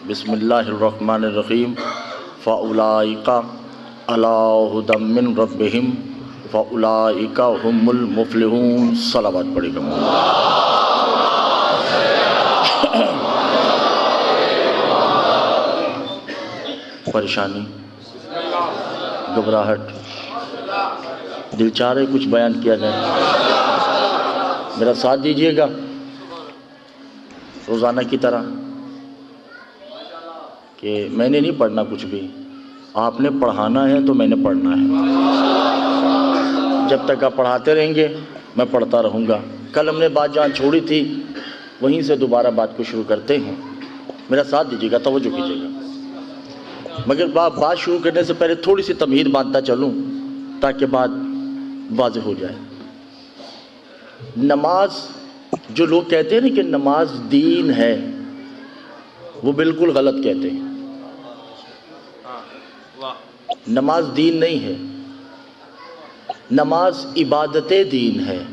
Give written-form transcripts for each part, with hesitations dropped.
بسم اللہ الرحمن الرحیم فَأُولَئِكَ عَلَىٰ هُدًى مِّن رَبِّهِمْ فَأُولَئِكَ هُمُ الْمُفْلِحُونَ۔ صلوات پڑھی گا۔ پریشانی، گھبراہٹ، دل چاہ رہے کچھ بیان کیا جائے، میرا ساتھ دیجئے گا روزانہ کی طرح کہ میں نے نہیں پڑھنا کچھ بھی، آپ نے پڑھانا ہے تو میں نے پڑھنا ہے۔ جب تک آپ پڑھاتے رہیں گے میں پڑھتا رہوں گا۔ کل ہم نے بات جہاں چھوڑی تھی وہیں سے دوبارہ بات کو شروع کرتے ہیں، میرا ساتھ دیجیے گا، توجہ کیجیے گا۔ مگر بات شروع کرنے سے پہلے تھوڑی سی تمہید باندھتا چلوں تاکہ بات واضح ہو جائے۔ نماز، جو لوگ کہتے ہیں نا کہ نماز دین ہے، وہ بالکل غلط کہتے ہیں۔ نماز دین نہیں ہے، نماز عبادت دین ہے۔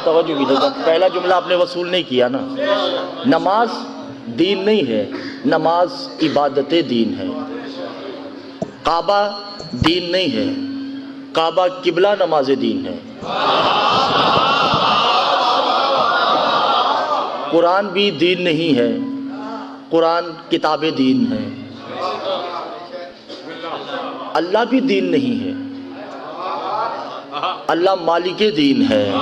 توجہ کیجیے گا، پہلا جملہ آپ نے وصول نہیں کیا نا۔ نماز دین نہیں ہے، نماز عبادت دین ہے۔ کعبہ دین نہیں ہے، کعبہ قبلہ نماز دین ہے۔ قرآن بھی دین نہیں ہے، قرآن کتاب دین ہے۔ اللہ بھی دین نہیں ہے، اللہ مالک دین ہے۔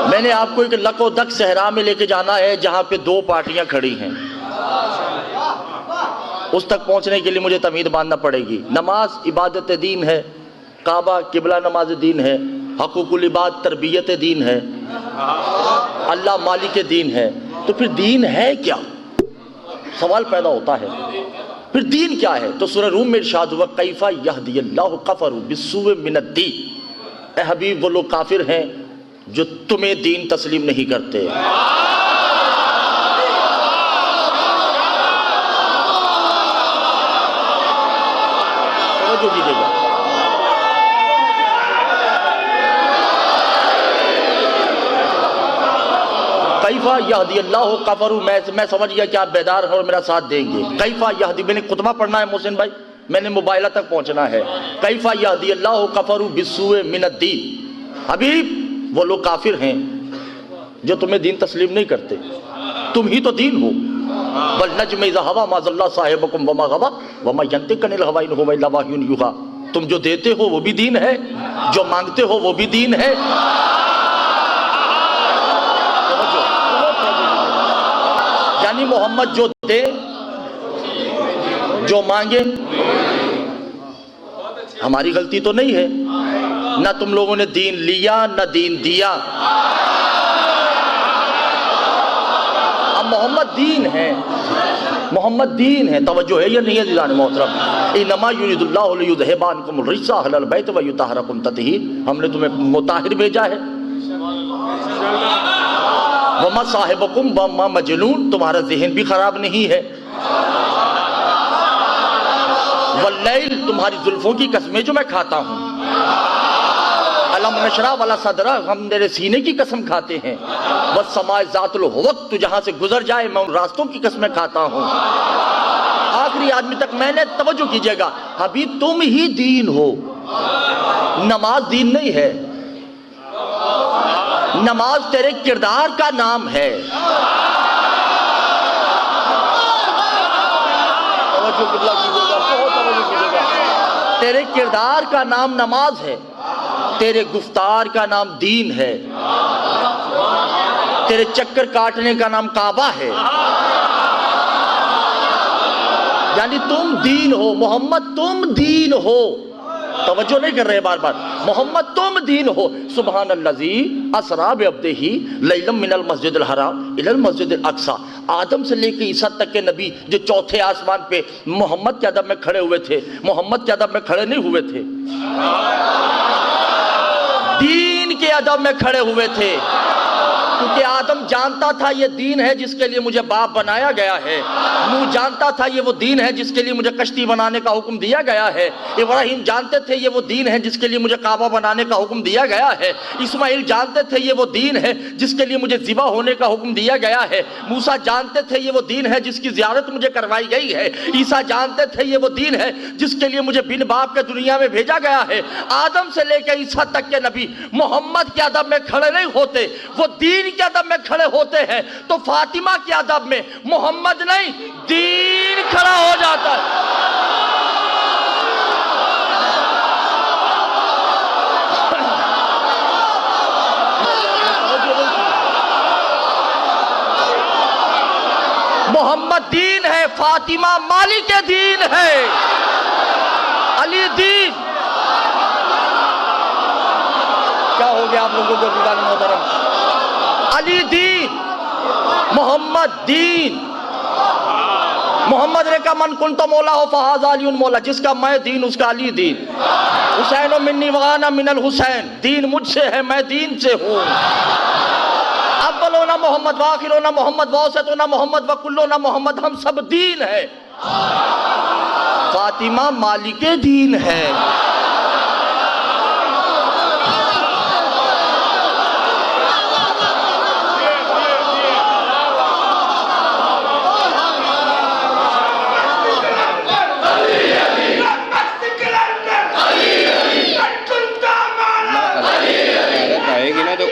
میں نے آپ کو ایک لک و دک صحرا میں لے کے جانا ہے جہاں پہ دو پارٹیاں کھڑی ہیں، اس تک پہنچنے کے لیے مجھے تمہید باندھنا پڑے گی۔ نماز عبادت دین ہے، کعبہ قبلہ نماز دین ہے، حقوق العباد تربیت دین ہے، اللہ مالک دین ہے۔ تو پھر دین ہے کیا؟ سوال پیدا ہوتا ہے، پھر دین کیا ہے؟ تو سورہ روم میں ارشاد ہوا کیف یہدی اللہ کفروا بالسوء من الدین۔ اے حبیب، وہ لوگ کافر ہیں جو تمہیں دین تسلیم نہیں کرتے۔ توجہ کیجیے گا، کیفا یہدی اللہ کفروا، میں سمجھ گیا کہ آپ بیدار ہیں اور میرا ساتھ دیں گے۔ کیفا یہدی، میں نے خطبہ پڑھنا ہے محسن بھائی، میں نے موبائلہ تک پہنچنا ہے۔ کیفا یہدی اللہ کفروا بالسوء من الدین۔ حبیب، وہ لوگ کافر ہیں جو تمہیں دین تسلیم نہیں کرتے، تم ہی تو دین ہو۔ وَالنَّجْمِ إِذَا هَوَىٰ مَا ضَلَّ صَاحِبُكُمْ وَمَا غَوَىٰ وَمَا يَنطِقُ عَنِ الْهَوَىٰ إِنْ هُوَ إِلَّا وَحْيٌ يُوحَىٰ۔ تم جو دیتے ہو وہ بھی دین ہے، جو مانگتے ہو وہ بھی دین ہے۔ یعنی محمد جو دے، جو مانگے، ہماری غلطی تو نہیں ہے، نہ تم لوگوں نے دین لیا نہ دین دیا۔ اب محمد دین ہے، محمد دین ہے۔ توجہ ہے یا نہیں عزیزان محترم؟ انما یرید اللہ لیذھب عنکم الرجس اہل البیت ویطہرکم تطہیرا۔ ہم نے تمہیں مطہر بھیجا ہے۔ وما صاحبکم وما مجنون، تمہارا ذہن بھی خراب نہیں ہے۔ واللیل، تمہاری زلفوں کی قسمیں جو میں کھاتا ہوں۔ علم نشرح والا صدرہ، ہم میرے سینے کی قسم کھاتے ہیں۔ والسماء ذات الحبک، تو جہاں سے گزر جائے میں ان راستوں کی قسمیں کھاتا ہوں۔ آخری آدمی تک میں نے، توجہ کیجئے گا، حبیب تم ہی دین ہو، نماز دین نہیں ہے، نماز تیرے کردار کا نام ہے۔ توجہ کیجئے گا، بہت توجہ کیجئے گا۔ تیرے کردار کا نام نماز ہے، تیرے گفتار کا نام دین ہے، تیرے چکر کاٹنے کا نام کعبہ ہے۔ یعنی تم دین ہو، محمد تم دین ہو۔ توجہ نہیں کر رہے بار بار، محمد تم دین ہو۔ سبحان الذی اسریٰ بعبدہ لیلا من المسجد الحرام الی المسجد الاقصی۔ آدم سے لے کے عیسیٰ تک کے نبی جو چوتھے آسمان پہ محمد کے ادب میں کھڑے ہوئے تھے، محمد کے ادب میں کھڑے نہیں ہوئے تھے، دین کے ادب میں کھڑے ہوئے تھے۔ کیونکہ آدم جانتا تھا یہ دین ہے جس کے لیے مجھے باپ بنایا گیا ہے، نوح جانتا تھا یہ وہ دین ہے جس کے لیے مجھے کشتی بنانے کا حکم دیا گیا ہے، ابراہیم جانتے تھے یہ وہ دین ہے جس کے لیے مجھے کعبہ بنانے کا حکم دیا گیا ہے، اسماعیل جانتے تھے یہ وہ دین ہے جس کے لیے مجھے ذبح ہونے کا حکم دیا گیا ہے، موسیٰ جانتے تھے یہ وہ دین ہے جس کی زیارت مجھے کروائی گئی ہے، عیسیٰ جانتے تھے یہ وہ دین ہے جس کے لیے مجھے بن باپ کے دنیا میں بھیجا گیا ہے۔ آدم سے لے کے عیسیٰ تک کے نبی محمد کے ادب میں کھڑے نہیں ہوتے، وہ دین کے ادب میں کھڑے ہوتے ہیں، تو فاطمہ کے ادب میں محمد نہیں دین کھڑا ہو جاتا ہے۔ محمد دین ہے، فاطمہ مالک دین ہے، علی دین۔ کیا ہو گیا آپ لوگوں کو دیوان محترم؟ علی دین، محمد دین۔ محمد نے کہا من کنت مولا ہو فہذا علی مولا، جس کا میں دین اس کا علی دین۔ حسین منی وانا من الحسین، دین مجھ سے ہے میں دین سے ہوں۔ اول ہونا محمد، واخر ہونا محمد، واسط ہونا محمد، وکل ہونا محمد، ہم سب دین ہے۔ فاطمہ مالک دین ہے۔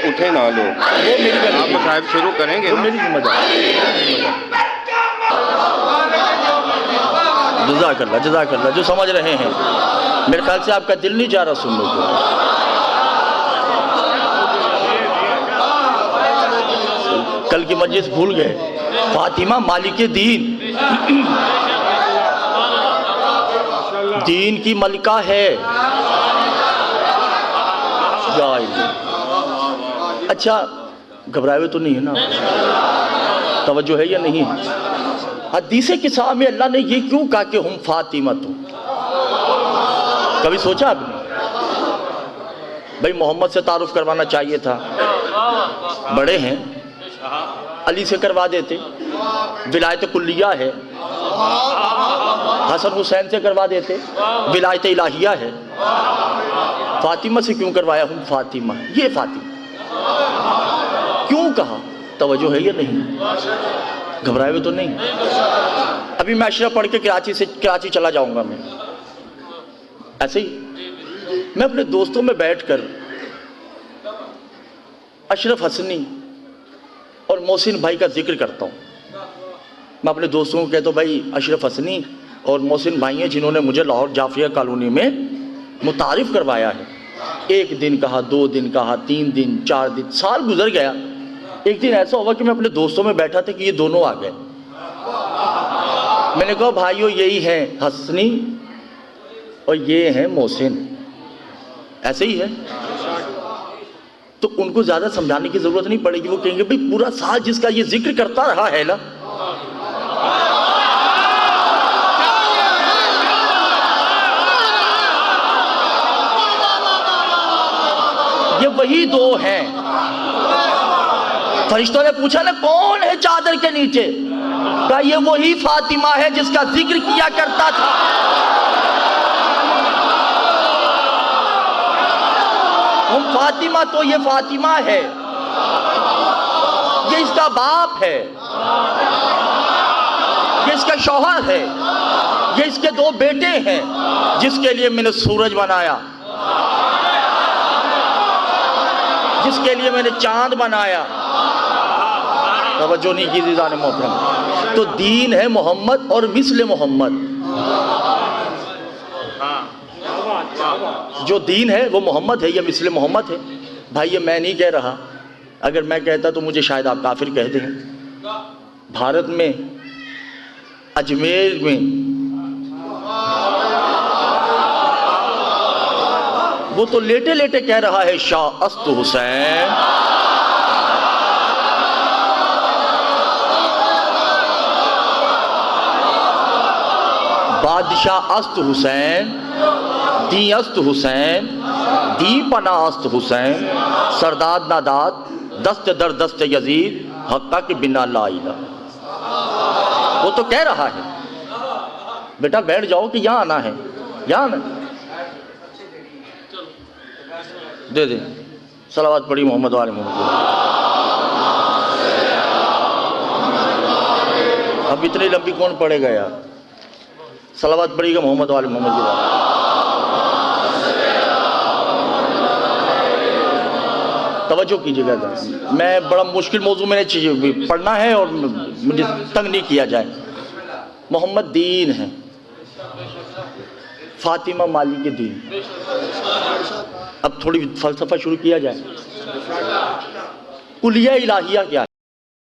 اٹھے نہ لو، آپ مصائب شروع کریں گے، میری ذمہ داری۔ جزاک اللہ جزاک اللہ، جو سمجھ رہے ہیں میرے خیال سے آپ کا دل نہیں چاہ رہا سننے کو۔ کل کی مجلس بھول گئے، فاطمہ مالک دین، دین کی ملکہ ہے۔ اچھا گھبرائے ہوئے تو نہیں ہے نا؟ توجہ ہے یا نہیں؟ حدیث قصہ میں اللہ نے یہ کیوں کہا کہ ہم فاطمہ تو؟ کبھی سوچا آپ نے؟ بھئی محمد سے تعارف کروانا چاہیے تھا، بڑے ہیں، علی سے کروا دیتے، ولایت کلیہ ہے، حسن حسین سے کروا دیتے، ولایت الہیہ ہے، فاطمہ سے کیوں کروایا ہم فاطمہ؟ یہ فاطمہ کیوں کہا؟ توجہ ہے یا نہیں؟ گھبرائے ہوئے تو نہیں؟ ابھی میں اشرف پڑھ کے کراچی چلا جاؤں گا، میں ایسے ہی میں اپنے دوستوں میں بیٹھ کر اشرف حسنی اور محسن بھائی کا ذکر کرتا ہوں۔ میں اپنے دوستوں کو کہتا ہوں بھائی اشرف حسنی اور محسن بھائی ہیں جنہوں نے مجھے لاہور جعفریہ کالونی میں متعارف کروایا ہے۔ ایک دن کہا، 2 دن کہا، 3 دن، 4 دن، سال گزر گیا۔ ایک دن ایسا ہوا کہ میں اپنے دوستوں میں بیٹھا تھا کہ یہ دونوں آ گئے۔ میں نے کہا بھائیو یہی ہیں حسنی اور یہ ہیں محسن، ایسے ہی ہے۔ تو ان کو زیادہ سمجھانے کی ضرورت نہیں پڑے گی، وہ کہیں گے بھئی پورا سال جس کا یہ ذکر کرتا رہا ہے نا، یہ وہی 2 ہیں۔ فرشتوں نے پوچھا نا کون ہے چادر کے نیچے؟ کہا یہ وہی فاطمہ ہے جس کا ذکر کیا کرتا تھا۔ ہم فاطمہ تو یہ فاطمہ ہے، یہ اس کا باپ ہے، یہ اس کا شوہر ہے، یہ اس کے 2 بیٹے ہیں، جس کے لیے میں نے سورج بنایا، جس کے لیے میں نے چاند بنایا۔ توجہ نہیں کی عزیزان محترم۔ تو دین ہے محمد اور مثل محمد، جو دین ہے وہ محمد ہے یا مثل محمد ہے۔ بھائی یہ میں نہیں کہہ رہا، اگر میں کہتا تو مجھے شاید آپ کافر کہہ دیں۔ بھارت میں اجمیر میں وہ تو لیٹے لیٹے کہہ رہا ہے شاہ است حسین، بادشاہ است حسین، دی است حسین، دی پناہ است حسین، سرداد ناداد دست در دست یزید حقہ کے بنا لا الہ. وہ تو کہہ رہا ہے بیٹا بیٹھ جاؤ کہ یہاں آنا ہے، یہاں آنا. دے دیں صلوات پڑھی محمد وآل محمد. اب اتنی لمبی کون پڑھے گا یار؟ صلوات پڑھی گا محمد وآل محمد. توجہ کیجیے گا، میں بڑا مشکل موضوع میں نے پڑھنا ہے اور مجھے تنگ نہیں کیا جائے. محمد دین ہے، فاطمہ مالی کے دین. اب تھوڑی فلسفہ شروع کیا جائے. کلیہ الہیہ کیا ہے؟